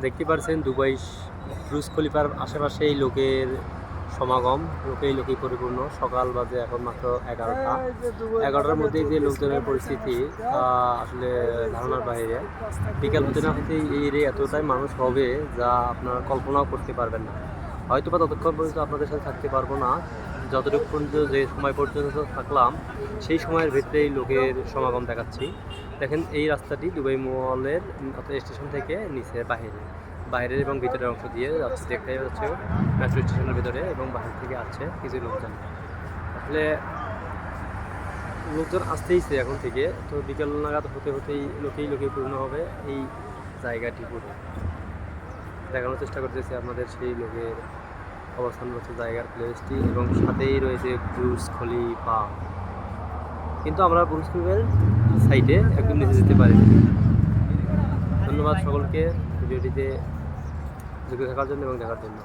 দেখতে পাচ্ছেন Dubai Brugge খলিফার আশেপাশেই লোকের সমাগম, লোকেই পরিপূর্ণ। সকাল বাজে এখন মাত্র 11টা। 11টার মধ্যে যে লোকজনের পরিস্থিতি আসলে ধারণার বাইরে। বিকাল হতে না হতেই এই এরিয়া এতটাই মানুষ হবে যা আপনারা কল্পনাও করতে পারবেন না। হয়তো বা ততক্ষণ পর্যন্ত আপনাদের সাথে থাকতে পারবো না, যতটুকু পর্যন্ত যে সময় পর্যন্ত থাকলাম সেই সময়ের ভেতরেই লোকের সমাগম দেখাচ্ছি। দেখেন এই রাস্তাটি দুবাই মলের স্টেশন থেকে নিচে বাইরের এবং ভিতরের অংশ দিয়ে যাচ্ছে, দেখতে যাচ্ছে মেট্রো স্টেশনের ভিতরে এবং বাইরে থেকে আসছে কিছু লোকজন। আসলে লোকজন আসতেইছে এখন থেকে, তো বিকেল নাগাদ হতেই লোকেই পূর্ণ হবে এই জায়গাটি পুরো। দেখানোর চেষ্টা করতেছি আপনাদের সেই লোকের অবস্থানগত জায়গার প্লেসটি, এবং সাথেই রয়েছে ব্রুজ খলিফা। কিন্তু আমরা ব্রুজ খলিফার সাইডে একদম নিচে যেতে পারি। ধন্যবাদ সকলকে ভিডিওটিতে যুক্ত থাকার জন্য এবং দেখার জন্য।